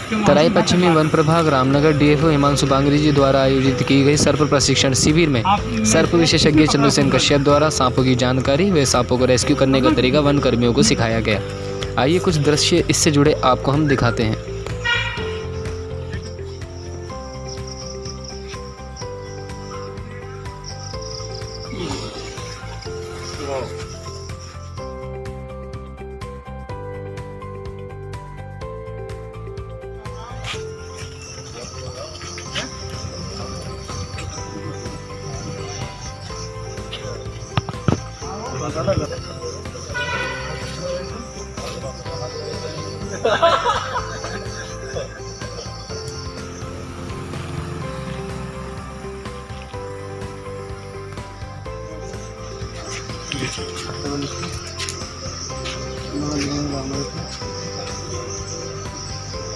तराई पश्चिमी वन प्रभाग रामनगर डीएफओ हिमांशु बांगरी जी द्वारा आयोजित की गई सर्प प्रशिक्षण शिविर में सर्प विशेषज्ञ चंद्रसेन कश्यप द्वारा सांपों की जानकारी व सांपों को रेस्क्यू करने का तरीका वन कर्मियों को सिखाया गया। आइए कुछ दृश्य इससे जुड़े आपको हम दिखाते हैं।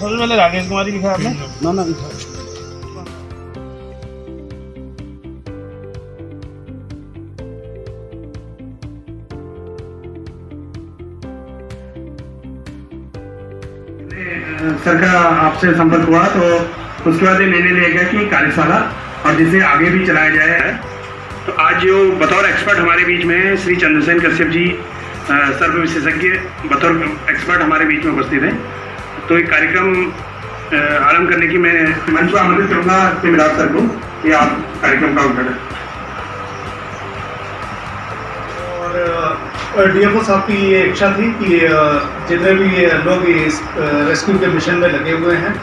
सबसे पहले राकेश कुमारी लिखा आपने? ना सर का आपसे संपर्क हुआ तो उसके बाद निर्णय लिया गया कि कार्यशाला और जिसे आगे भी चलाया जाए। तो आज जो बतौर एक्सपर्ट हमारे बीच में है श्री चंद्रसेन कश्यप जी, सर्प विशेषज्ञ बतौर एक्सपर्ट हमारे बीच में उपस्थित हैं। तो एक कार्यक्रम आरंभ करने की मैं मंच पर आमंत्रित करूँगा मिराज सर को कि आप कार्यक्रम का उद्घाटन। और डीएफओ साहब की ये इच्छा थी कि जितने भी लोग इस रेस्क्यू के मिशन में लगे हुए हैं,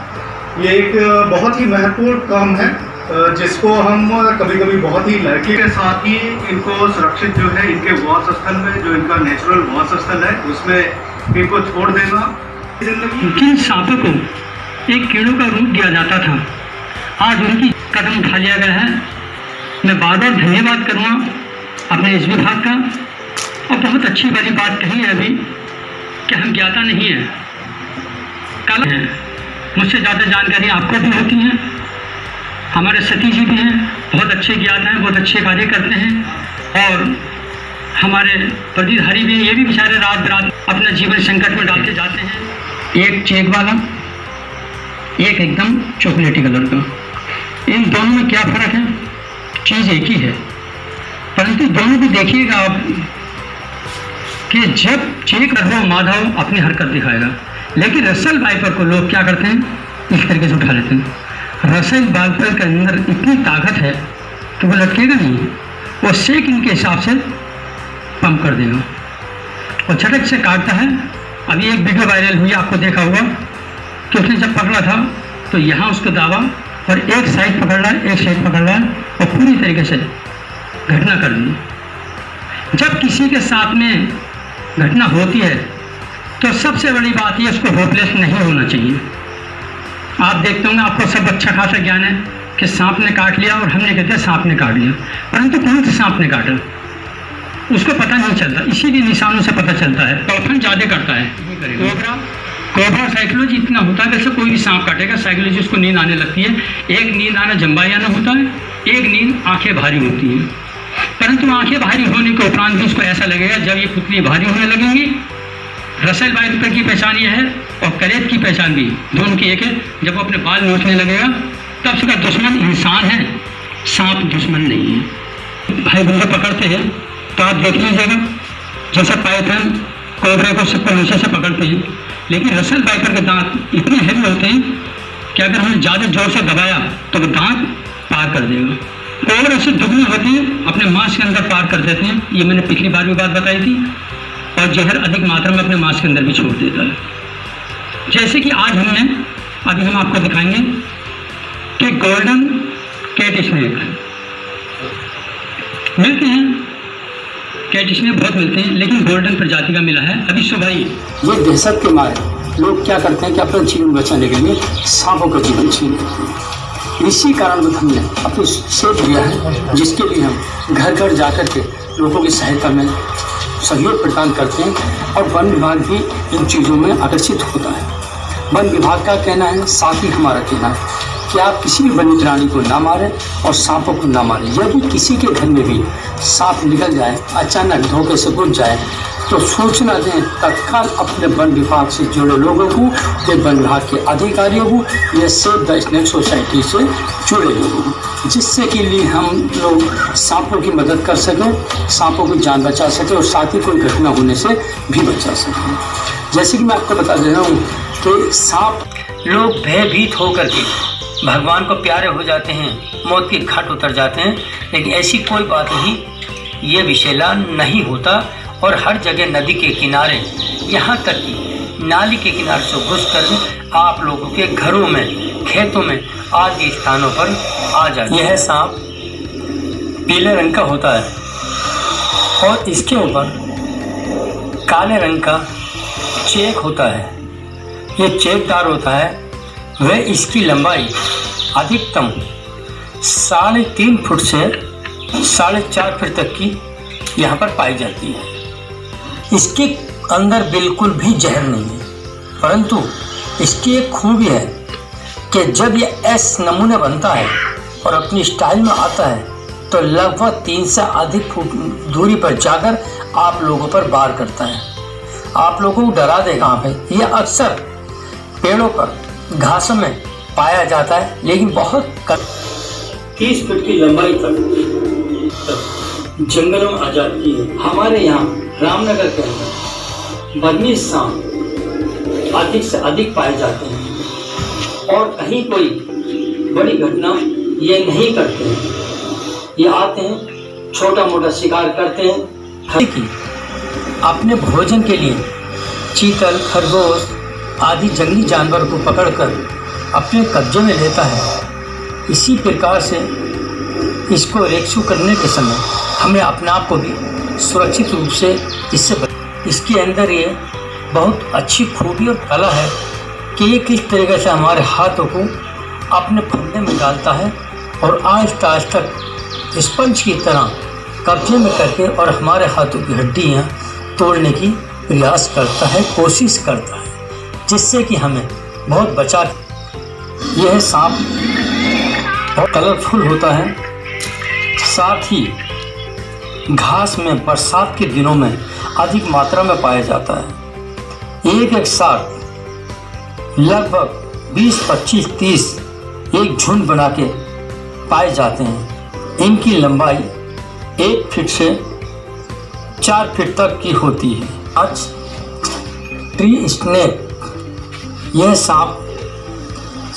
ये एक बहुत ही महत्वपूर्ण काम है जिसको हम कभी कभी बहुत ही लड़की के साथ ही इनको सुरक्षित जो है इनके वास स्थल में, जो इनका नेचुरल वास स्थल है, उसमें इनको छोड़ देना। जिन सांपों को एक कीड़ों का रूप दिया जाता था, आज उनकी कदम उठा लिया गया है। मैं बार बार धन्यवाद करूँगा अपने इस विभाग का। और बहुत अच्छी वाली बात कही है अभी कि हम ज्ञाता नहीं है, कल है। मुझसे ज़्यादा जानकारी आपको भी होती है। हमारे सती जी भी हैं, बहुत अच्छे ज्ञाता हैं, बहुत अच्छे कार्य करते हैं। और हमारे प्रतिधारी भी, ये भी बेचारे रात रात अपना जीवन संकट में डालते जाते हैं। एक चेक वाला, एक एकदम चॉकलेटी कलर का। इन दोनों में क्या फ़र्क है? चीज़ एक ही है, परंतु दोनों को देखिएगा आप कि जब चेक रहो माधव अपनी हरकत दिखाएगा, लेकिन रसल वाइपर को लोग क्या करते हैं, इस तरीके से उठा लेते हैं। रसल वाइपर के अंदर इतनी ताकत है कि वो लटकेगा नहीं, वो सेकंड के हिसाब से पंप कर देगा और झटक से काटता है। अभी एक वीडियो वायरल हुई, आपको देखा होगा कि उसने जब पकड़ा था तो यहाँ उसको दावा और एक साइड पकड़ रहा है, एक साइड पकड़ रहा है और पूरी तरीके से घटना कर दी। जब किसी के साथ में घटना होती है तो सबसे बड़ी बात ये, उसको होपलेस नहीं होना चाहिए। आप देखते होंगे, आपको सब अच्छा खासा ज्ञान है कि सांप ने काट लिया और हमने कहते हैं सांप ने काट लिया, परंतु कौन से सांप ने काटा उसको पता नहीं चलता। इसीलिए निशानों से पता चलता है। टॉफन ज़्यादा करता है। कोबरा साइकोलॉजी इतना होता है, वैसे कोई भी सांप काटेगा साइकोलॉजी उसको नींद आने लगती है। एक नींद आना जम्बाई आना होता है, एक नींद आंखें भारी होती हैं। परंतु आंखें भारी होने के उपरांत भी उसको ऐसा लगेगा जब ये पुतली भारी होने लगेंगी। रसल वाइपर की पहचान ये है और करेत की पहचान भी, दोनों की एक है। जब वो अपने बाल नोचने लगेगा तब उसका दुश्मन इंसान है, सांप दुश्मन नहीं है। भाई बंदे पकड़ते हैं तो आप देख लीजिएगा, जैसे पाइथन कोबरा को सबको नीचे से पकड़ते हैं, लेकिन रसल वाइपर के दांत इतने हैवी होते हैं कि अगर हमने ज़्यादा जोर से दबाया तो वो दांत पार कर देगा। कोबरा से दुगनी होती है, अपने मांस के अंदर पार कर देते हैं। ये मैंने पिछली बार भी बात बताई थी। और जहर अधिक मात्रा में अपने मांस के अंदर भी छोड़ देता है। जैसे कि आज अभी हम आपको दिखाएंगे कि गोल्डन कैट स्नेक मिलते हैं। कैट स्नेक बहुत मिलते हैं, लेकिन गोल्डन प्रजाति का मिला है अभी सुबह ही। ये दहशत के मारे लोग क्या करते हैं कि अपना जीवन बचाने के लिए सांपों का जीवन छीन लेते हैं। इसी कारण हमने अपनी सोच लिया है, जिसके लिए हम घर घर जाकर के लोगों की सहायता में सहयोग प्रदान करते हैं। और वन विभाग भी इन चीज़ों में आकर्षित होता है। वन विभाग का कहना है, साथ ही हमारा कहना है कि आप किसी भी वन्य प्राणी को ना मारें और सांपों को ना मारें। यदि किसी के घर में भी सांप निकल जाए, अचानक धोखे से घुस जाए, तो सूचना दें तत्काल अपने वन विभाग से जुड़े लोगों को, के वन विभाग के अधिकारियों को या सेव द स्नेक सोसाइटी से जुड़े लोगों को, जिससे कि लिए हम लोग सांपों की मदद कर सकें, सांपों की जान बचा सकें और साथ ही कोई घटना होने से भी बचा सकें। जैसे कि मैं आपको बता दे रहा हूँ कि सांप, लोग भयभीत होकर के भगवान को प्यारे हो जाते हैं, मौत के घाट उतर जाते हैं, लेकिन ऐसी कोई बात नहीं, ये विषैला नहीं होता। और हर जगह नदी के किनारे, यहाँ तक कि नाली के किनारे से घुसकर आप लोगों के घरों में, खेतों में आदि स्थानों पर आ जाए। यह सांप पीले रंग का होता है और इसके ऊपर काले रंग का चेक होता है। ये चेकदार होता है। वह इसकी लंबाई अधिकतम 3.5 फुट से 4.5 फुट तक की यहाँ पर पाई जाती है। इसके अंदर बिल्कुल भी जहर नहीं है, परंतु इसकी एक खूबी है कि जब ये एस नमूने बनता है और अपनी स्टाइल में आता है तो लगभग 3 से अधिक फुट दूरी पर जाकर आप लोगों पर वार करता है, आप लोगों को डरा देगा। यहाँ पे यह अक्सर पेड़ों पर, घासों में पाया जाता है, लेकिन बहुत 30 फुट की लंबाई तक जंगलों में आ जाती है। हमारे यहाँ रामनगर के अंदर बदनीश सांप अधिक से अधिक पाए जाते हैं और कहीं कोई बड़ी घटना ये नहीं करते हैं। ये आते हैं, छोटा मोटा शिकार करते हैं, अपने भोजन के लिए चीतल, खरगोश आदि जंगली जानवर को पकड़कर अपने कब्जे में लेता है। इसी प्रकार से इसको रेस्क्यू करने के समय हमें अपने आप को भी सुरक्षित रूप से इसके अंदर ये बहुत अच्छी खूबी और कला है कि ये किस तरीके से हमारे हाथों को अपने फंदे में डालता है और आहिस्ता आहिस्ता स्पंज की तरह कब्जे में करके और हमारे हाथों की हड्डियाँ तोड़ने की प्रयास करता है, कोशिश करता है, जिससे कि हमें बहुत बचा। यह सांप बहुत कलरफुल होता है, साथ ही घास में बरसात के दिनों में अधिक मात्रा में पाया जाता है। एक साथ लगभग 20, 25, 30 एक झुंड बना के पाए जाते हैं। इनकी लंबाई 1 फीट से 4 फीट तक की होती है। आज ट्री स्नेक, यह सांप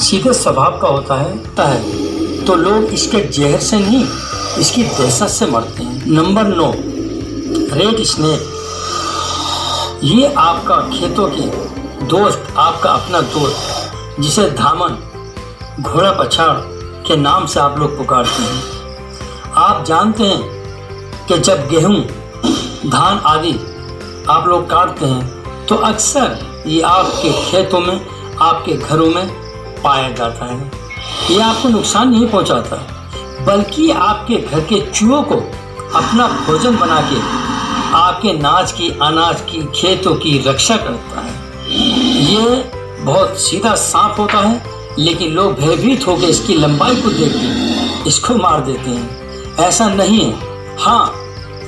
सीधे स्वभाव का होता है तो लोग इसके जहर से नहीं, इसकी दहशत से मरते हैं। Number 9, red snake. ये आपका खेतों के दोस्त, आपका अपना दोस्त, जिसे धामन, घोड़ा पछाड़ के नाम से आप लोग पुकारते हैं। आप जानते हैं कि जब गेहूं, धान आदि आप लोग काटते हैं तो अक्सर ये आपके खेतों में, आपके घरों में पाया जाता है। ये आपको नुकसान नहीं पहुंचाता, बल्कि आपके घर के चूहों को अपना भोजन बना के आपके अनाज की, खेतों की रक्षा करता है। ये बहुत सीधा सांप होता है, लेकिन लोग भयभीत होकर इसकी लंबाई को देख के इसको मार देते हैं। ऐसा नहीं है। हाँ,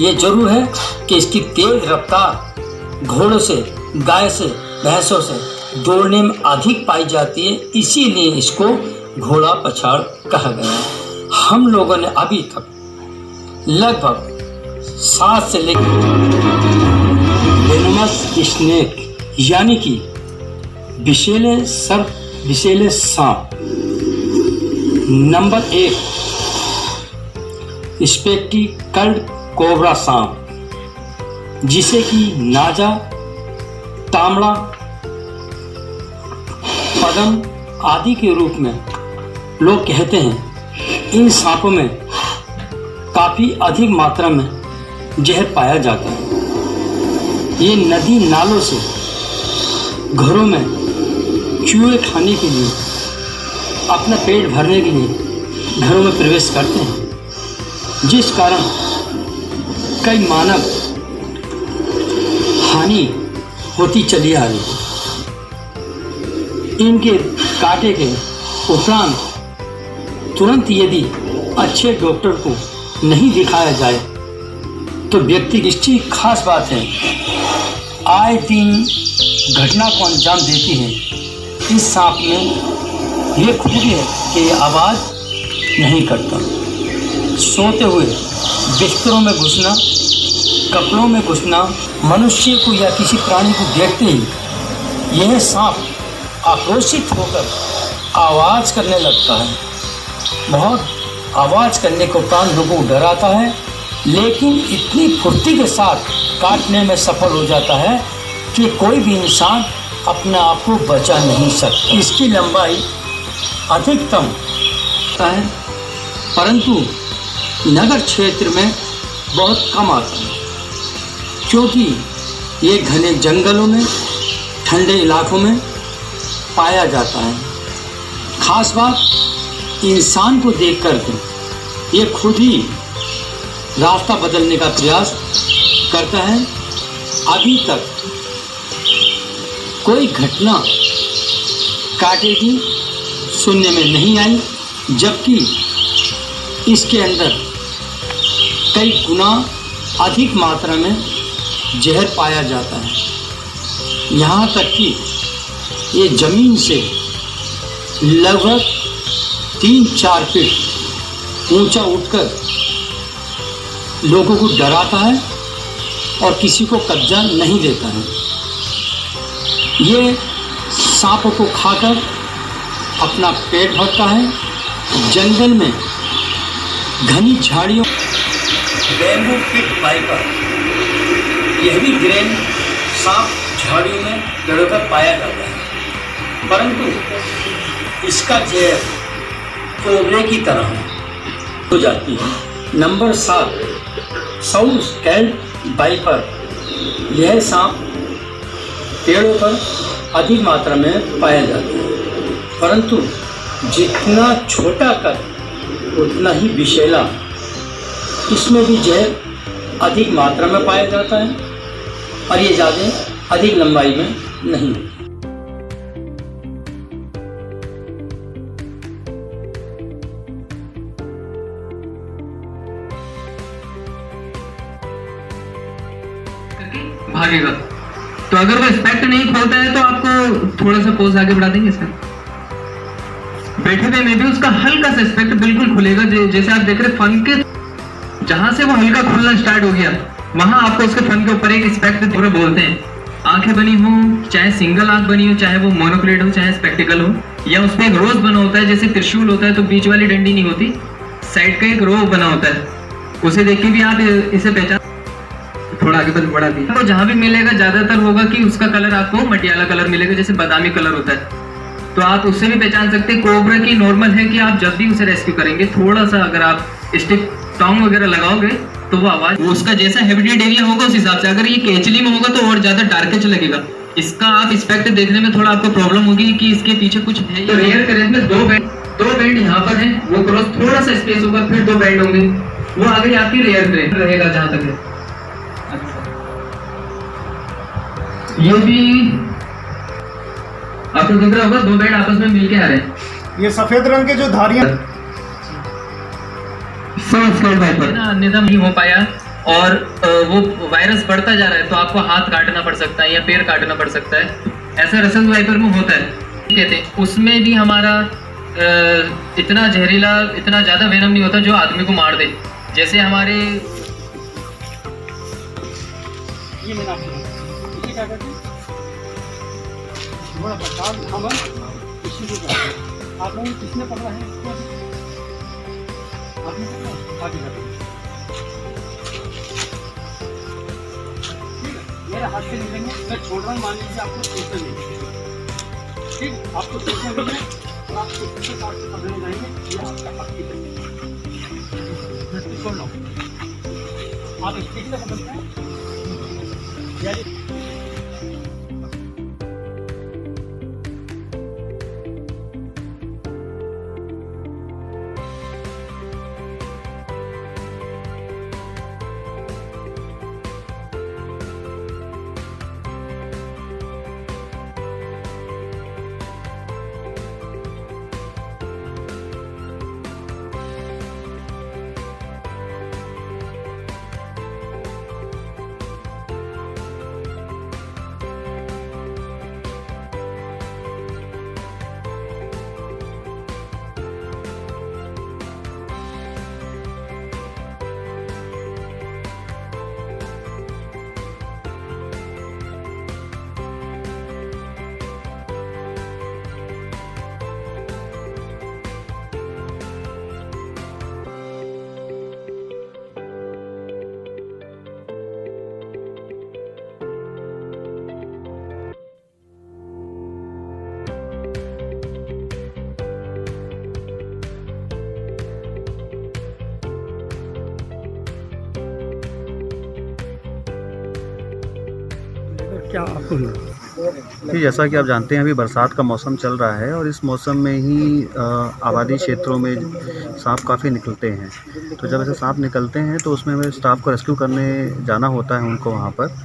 ये जरूर है कि इसकी तेज रफ्तार घोड़ों से, गाय से, भैंसों से दौड़ने में अधिक पाई जाती है, इसीलिए इसको घोड़ा पछाड़ कहा गया है। हम लोगों ने अभी तक लगभग 7 से लेकर वेनमस स्नेक यानी कि विषैले सांप। नंबर 1, स्पेक्टिकल्ड कोबरा सांप, जिसे कि नाजा, तांबड़ा, पदम आदि के रूप में लोग कहते हैं। इन सांपों में काफ़ी अधिक मात्रा में जहर पाया जाता है। ये नदी नालों से घरों में चूहे खाने के लिए, अपना पेट भरने के लिए घरों में प्रवेश करते हैं, जिस कारण कई मानव हानि होती चली आ रही है। इनके काटे के उपरांत तुरंत यदि अच्छे डॉक्टर को नहीं दिखाया जाए तो व्यक्ति निश्चय खास बात है, आए दिन घटना को अंजाम देती है। इस सांप में ये खूबी है कि ये आवाज़ नहीं करता। सोते हुए बिस्तरों में घुसना, कपड़ों में घुसना, मनुष्य को या किसी प्राणी को देखते ही यह सांप आक्रोशित होकर आवाज़ करने लगता है। बहुत आवाज़ करने को कान लोगों को डराता है, लेकिन इतनी फुर्ती के साथ काटने में सफल हो जाता है कि कोई भी इंसान अपने आप को बचा नहीं सकता। इसकी लंबाई अधिकतम है, परंतु नगर क्षेत्र में बहुत कम आती है, क्योंकि ये घने जंगलों में, ठंडे इलाकों में पाया जाता है। खास बात, इंसान को देखकर के ये खुद ही रास्ता बदलने का प्रयास करता है। अभी तक कोई घटना काटे की सुनने में नहीं आई, जबकि इसके अंदर कई गुना अधिक मात्रा में जहर पाया जाता है। यहाँ तक कि ये ज़मीन से लगभग 3-4 फीट ऊंचा उठकर लोगों को डराता है और किसी को कब्जा नहीं देता है। ये सांपों को खाकर अपना पेट भरता है। जंगल में घनी झाड़ियों बैम्बू पिट वाइपर, यह भी ग्रेन सांप झाड़ियों में जड़कर पाया जाता है, परंतु इसका जहर कोबरे की तरह हो जाती है। नंबर 7, साउथ स्कैल्प वाइपर, यह सांप पेड़ों पर अधिक मात्रा में पाया जाता है, परंतु जितना छोटा कर उतना ही विषैला। इसमें भी जहर अधिक मात्रा में पाया जाता है और ये ज़्यादा अधिक लंबाई में नहीं। भागेगा। तो अगर वो स्पेक्ट नहीं खोलता है तो आपको थोड़ा सा पोज आगे बढ़ा देंगे सर। बैठे हुए में भी उसका हल्का सा स्पेक्ट बिल्कुल खुलेगा, जैसे आप देख रहे फन के जहां से वो हल्का खुलना स्टार्ट हो गया, वहां आपको उसके फन के ऊपर एक स्पेक्ट पूरे बोलते हैं। आंखें बनी हो, चाहे सिंगल आंख बनी हो, चाहे वो मोनोक्लेट हो, चाहे स्पेक्टिकल हो, या उस पर एक रोज बना होता है, जैसे त्रिशूल होता है तो बीच वाली डंडी नहीं होती, साइड का एक रो बना होता है, उसे देख के भी आप इसे पहचान। थोड़ा आगे बढ़ा दी तो जहां भी मिलेगा ज्यादातर होगा कि उसका कलर आपको मटियाला कलर मिलेगा, जैसे बादामी कलर होता है, तो आप उससे भी पहचान सकते हैं। कोबरा की नॉर्मल है कि आप जब भी उसे रेस्क्यू करेंगे, थोड़ा सा अगर आप स्टिक टोंग वगैरह लगाओगे तो वो आवाज, उसका जैसा हैबिटेट एरिया होगा उस हिसाब से। अगर ये केचली में होगा तो और ज्यादा डार्केज लगेगा। इसका आप स्पेक्ट देखने में थोड़ा आपको प्रॉब्लम होगी कि इसके पीछे कुछ है। तो रेयर करेंज में दो बैंड यहाँ पर है, वो क्रॉस थोड़ा सा स्पेस होगा, फिर 2 बैंड होंगे, वो आगे आपकी रेयर करेंज रहेगा जहां तक है। ये भी आपको दिख रहा होगा, 2 बैंड आपस में मिलके आ रहे हैं। ये सफेद रंग के जो धारियां अन्यथा नहीं हो पाया और वो वायरस बढ़ता जा रहा है तो आपको हाथ काटना पड़ सकता है या पैर काटना पड़ सकता है। ऐसा रसल वाइपर में होता है, कहते हैं उसमें भी हमारा इतना जहरीला, इतना ज्यादा वेनम नहीं होता जो आदमी को मार दे। जैसे हमारे आप लोग किसने पकड़ा है? मेरे हाथ से निकलेंगे, मैं छोड़ रहा हूँ, मान लीजिए आपको सोचते नहीं, ठीक, आपको सोचना नहीं है और आप सोचते से काट के पकड़ने जाएंगे, ये आपका पक्की है। छोड़ लो, आप स्टिक से पकड़ते हैं क्या आपको मिला? जी, जैसा कि आप जानते हैं अभी बरसात का मौसम चल रहा है और इस मौसम में ही आबादी क्षेत्रों में सांप काफ़ी निकलते हैं। तो जब ऐसे सांप निकलते हैं तो उसमें हमें स्टाफ को रेस्क्यू करने जाना होता है उनको वहाँ पर।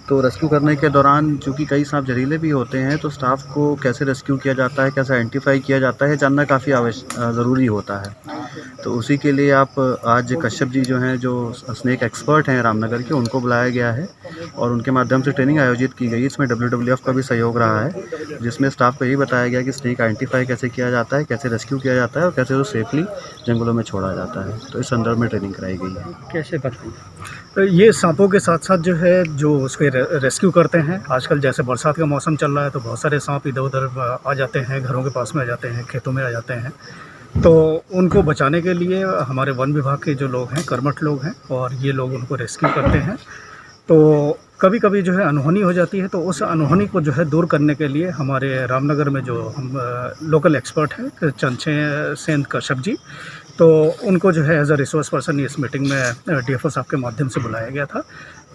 तो रेस्क्यू करने के दौरान चूँकि कई सांप जहरीले भी होते हैं तो स्टाफ को कैसे रेस्क्यू किया जाता है, कैसे आइडेंटिफ़ाई किया जाता है, जानना काफ़ी ज़रूरी होता है। तो उसी के लिए आप आज कश्यप जी जो हैं, जो स्नेक एक्सपर्ट हैं रामनगर के, उनको बुलाया गया है और उनके माध्यम से ट्रेनिंग आयोजित की गई। इसमें WWF का भी सहयोग रहा है, जिसमें स्टाफ को यही बताया गया कि स्नेक आइडेंटिफ़ाई कैसे किया जाता है, कैसे रेस्क्यू किया जाता है और कैसे उसे सेफली जंगलों में छोड़ा जाता है। तो इस संदर्भ में ट्रेनिंग कराई गई है। कैसे बताइए? तो ये सांपों के साथ साथ जो है जो उसके रेस्क्यू करते हैं, आजकल जैसे बरसात का मौसम चल रहा है तो बहुत सारे सांप इधर उधर आ जाते हैं, घरों के पास में आ जाते हैं, खेतों में आ जाते हैं। तो उनको बचाने के लिए हमारे वन विभाग के जो लोग हैं, कर्मठ लोग हैं, और ये लोग उनको रेस्क्यू करते हैं। तो कभी कभी जो है अनहोनी हो जाती है, तो उस अनहोनी को जो है दूर करने के लिए हमारे रामनगर में जो हम लोकल एक्सपर्ट हैं चंद्रसेन कश्यप जी, तो उनको जो है एज अ रिसोर्स पर्सन इस मीटिंग में DFO साहब के माध्यम से बुलाया गया था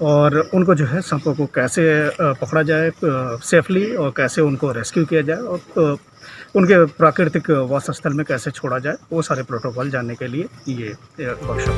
और उनको जो है सांपों को कैसे पकड़ा जाए सेफली और कैसे उनको रेस्क्यू किया जाए और उनके प्राकृतिक वास स्थल में कैसे छोड़ा जाए, वो सारे प्रोटोकॉल जानने के लिए ये वर्कशॉप